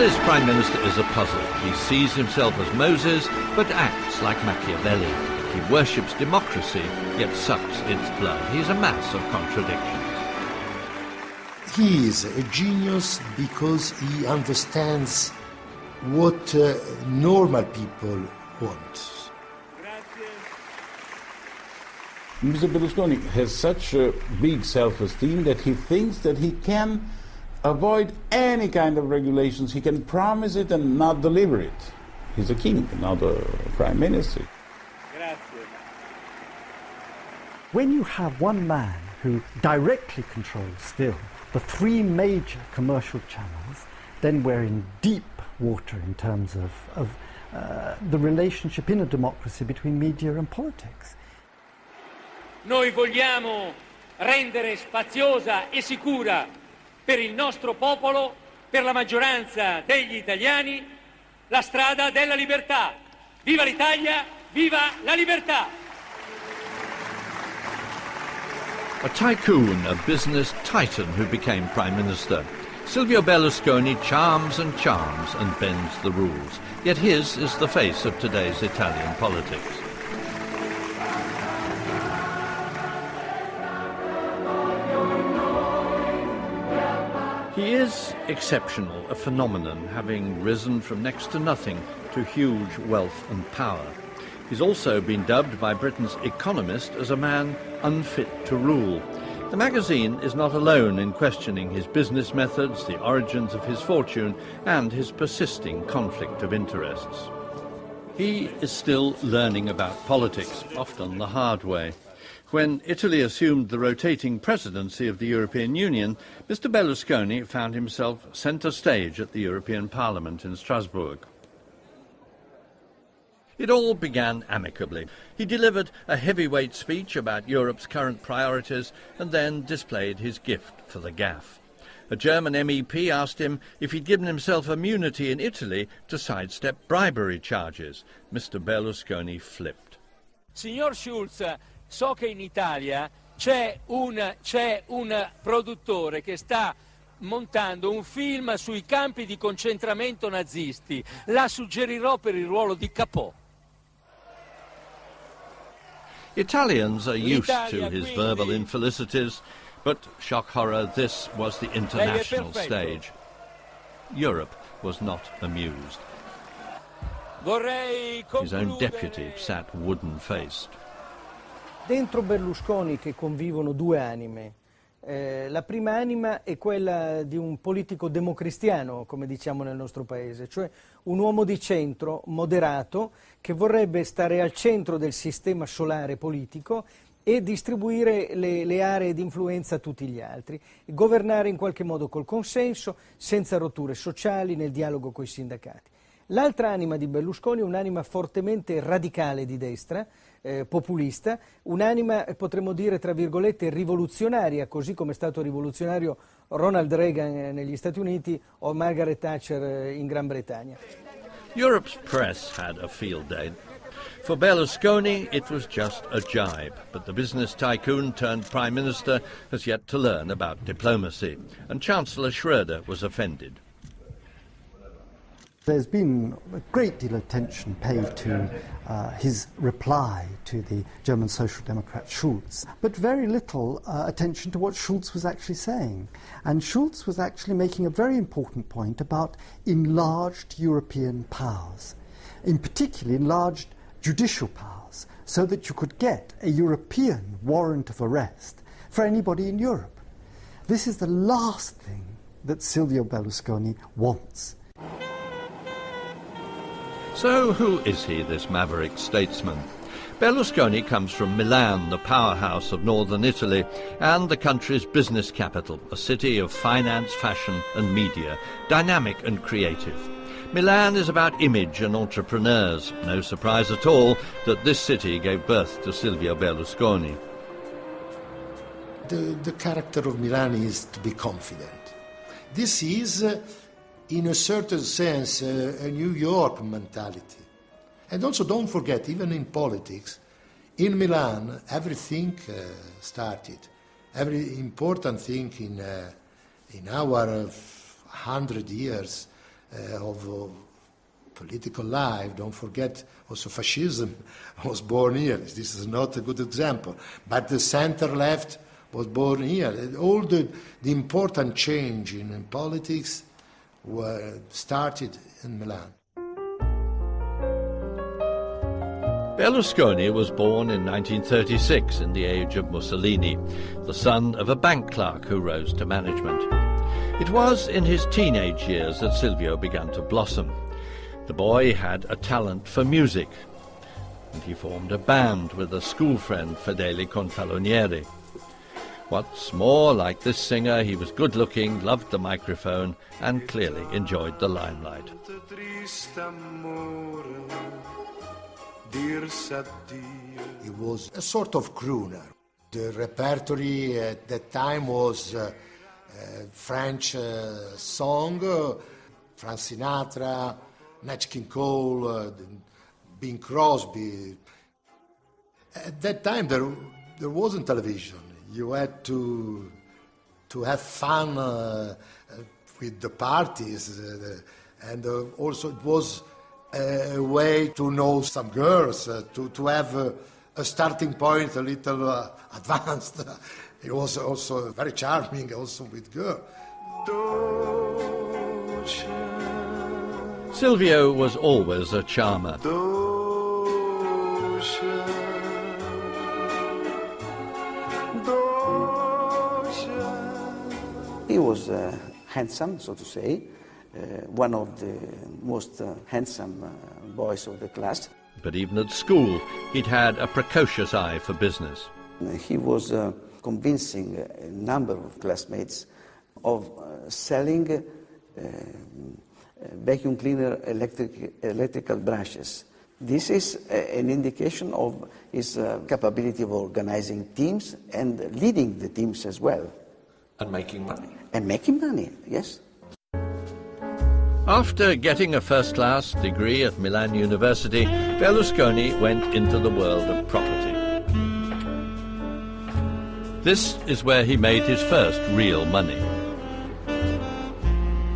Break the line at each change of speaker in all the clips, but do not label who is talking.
Italy's Prime Minister is a puzzle. He sees himself as Moses, but acts like Machiavelli. He worships democracy, yet sucks its blood. He's a mass of contradictions.
He is a genius because he understands what normal people want.
Mr. Berlusconi has such a big self-esteem that he thinks that he can avoid any kind of regulations. He can promise it and not deliver it. He's a king, not a prime minister.
When you have one man who directly controls still the three major commercial channels, then we're in deep water in terms of the relationship in a democracy between media and politics.
Noi vogliamo rendere spaziosa e sicura per il nostro popolo, per la maggioranza degli italiani, la strada della libertà. Viva l'Italia, viva la libertà!
A tycoon, a business titan who became Prime Minister. Silvio Berlusconi charms and bends the rules. Yet his is the face of today's Italian politics. He is exceptional, a phenomenon, having risen from next to nothing to huge wealth and power. He's also been dubbed by Britain's Economist as a man unfit to rule. The magazine is not alone in questioning his business methods, the origins of his fortune, and his persisting conflict of interests. He is still learning about politics, often the hard way. When Italy assumed the rotating presidency of the European Union, Mr. Berlusconi found himself centre stage at the European Parliament in Strasbourg. It all began amicably. He delivered a heavyweight speech about Europe's current priorities and then displayed his gift for the gaffe. A German MEP asked him if he'd given himself immunity in Italy to sidestep bribery charges. Mr. Berlusconi flipped.
Signor Schulz, so che in Italia c'è un produttore che sta montando un film sui campi di concentramento nazisti. La suggerirò per il ruolo di Capò.
Italians are used to his verbal infelicities, but shock horror, this was the international stage. Europe was not amused. His own deputy sat wooden-faced.
Dentro Berlusconi che convivono due anime. La prima anima è quella di un politico democristiano, come diciamo nel nostro paese, cioè un uomo di centro, moderato, che vorrebbe stare al centro del sistema solare politico e distribuire le aree di influenza a tutti gli altri, governare in qualche modo col consenso, senza rotture sociali, nel dialogo coi sindacati. L'altra anima di Berlusconi è un'anima fortemente radicale di destra, populista, un'anima, potremmo dire, tra virgolette, rivoluzionaria, così come è stato rivoluzionario Ronald Reagan negli Stati Uniti o Margaret Thatcher in Gran Bretagna.
Europe's press had a field day. For Berlusconi, it was just a jibe, but the business tycoon turned Prime Minister has yet to learn about diplomacy, and Chancellor Schröder was offended.
There's been a great deal of attention paid to his reply to the German Social Democrat Schulz, but very little attention to what Schulz was actually saying. And Schulz was actually making a very important point about enlarged European powers, in particular enlarged judicial powers, so that you could get a European warrant of arrest for anybody in Europe. This is the last thing that Silvio Berlusconi wants.
So who is he, this maverick statesman? Berlusconi comes from Milan, the powerhouse of northern Italy, and the country's business capital, a city of finance, fashion and media, dynamic and creative. Milan is about image and entrepreneurs. No surprise at all that this city gave birth to Silvio Berlusconi.
The character of Milan is to be confident. This is, in a certain sense, a New York mentality. And also don't forget, even in politics, in Milan everything started. Every important thing in our 100 years of political life. Don't forget also fascism was born here. This is not a good example. But the center-left was born here. All the important change in politics were started in Milan.
Berlusconi was born in 1936 in the age of Mussolini, the son of a bank clerk who rose to management. It was in his teenage years that Silvio began to blossom. The boy had a talent for music, and he formed a band with a school friend, Fedele Confalonieri. What's more, like this singer, he was good-looking, loved the microphone, and clearly enjoyed the limelight.
He was a sort of crooner. The repertory at that time was French song, Frank Sinatra, Nat King Cole, Bing Crosby. At that time there wasn't television. You had to have fun with the parties, and also it was a way to know some girls, to have a starting point a little advanced. It was also very charming, also with girls.
Silvio was always a charmer.
He was handsome, so to say, one of the most handsome boys of the class.
But even at school, he'd had a precocious eye for business.
He was convincing a number of classmates of selling vacuum cleaner electrical brushes. This is an indication of his capability of organizing teams and leading the teams as well.
And making money.
And making money, yes.
After getting a first-class degree at Milan University, Berlusconi went into the world of property. This is where he made his first real money.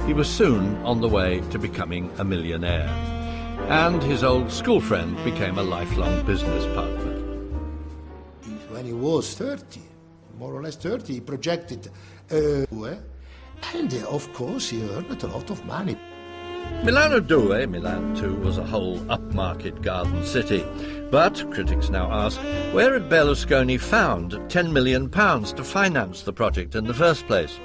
He was soon on the way to becoming a millionaire, and his old school friend became a lifelong business partner.
When he was 30, more or less 30, he projected and of course he earned a lot of money.
Milano Due, Milan 2, was a whole upmarket garden city. But, critics now ask, where had Berlusconi found £10 million to finance the project in the first place?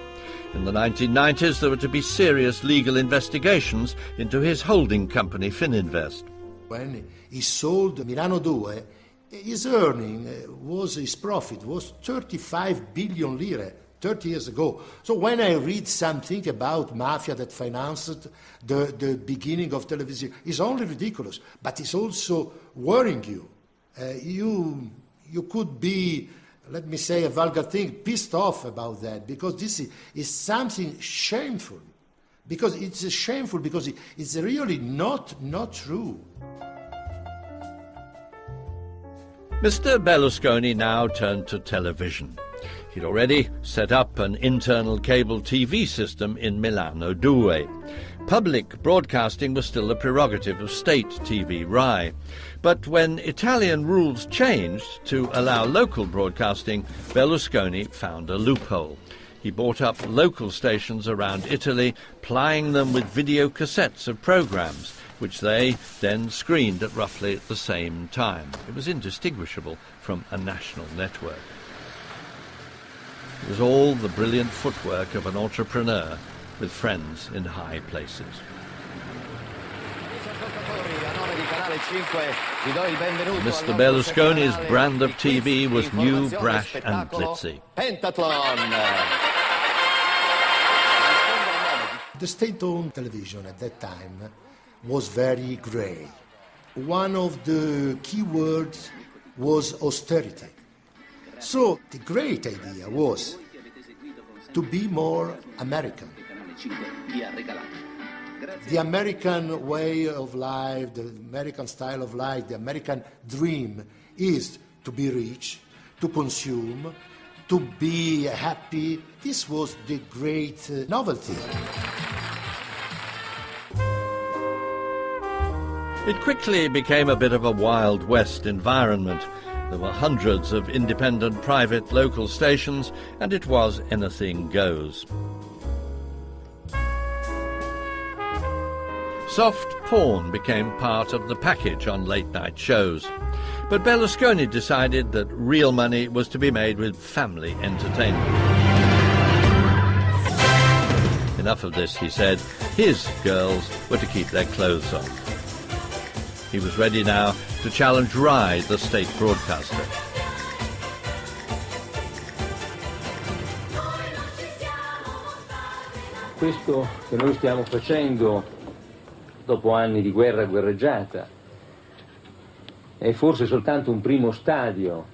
In the 1990s, there were to be serious legal investigations into his holding company, Fininvest.
When he sold Milano Due, his earning his profit was 35 billion lire, 30 years ago. So when I read something about mafia that financed the beginning of television, it's only ridiculous, but it's also worrying you. You could be, let me say a vulgar thing, pissed off about that, because this is something shameful. Because it's shameful, because it's really not true.
Mr. Berlusconi now turned to television. He'd already set up an internal cable TV system in Milano Due. Public broadcasting was still the prerogative of state TV RAI. But when Italian rules changed to allow local broadcasting, Berlusconi found a loophole. He bought up local stations around Italy, plying them with video cassettes of programs, which they then screened at roughly the same time. It was indistinguishable from a national network. It was all the brilliant footwork of an entrepreneur with friends in high places. Mr. Berlusconi's brand of TV was new, brash and glitzy.
The state-owned television at that time was very grey. One of the key words was austerity. So the great idea was to be more American. The American way of life, the American style of life, the American dream is to be rich, to consume, to be happy. This was the great novelty.
It quickly became a bit of a Wild West environment. There were hundreds of independent private local stations, and it was anything goes. Soft porn became part of the package on late-night shows. But Berlusconi decided that real money was to be made with family entertainment. Enough of this, he said. His girls were to keep their clothes on. He was ready now to challenge Rai, the state broadcaster.
Questo che noi stiamo facendo dopo anni di guerra guerreggiata è forse soltanto un primo stadio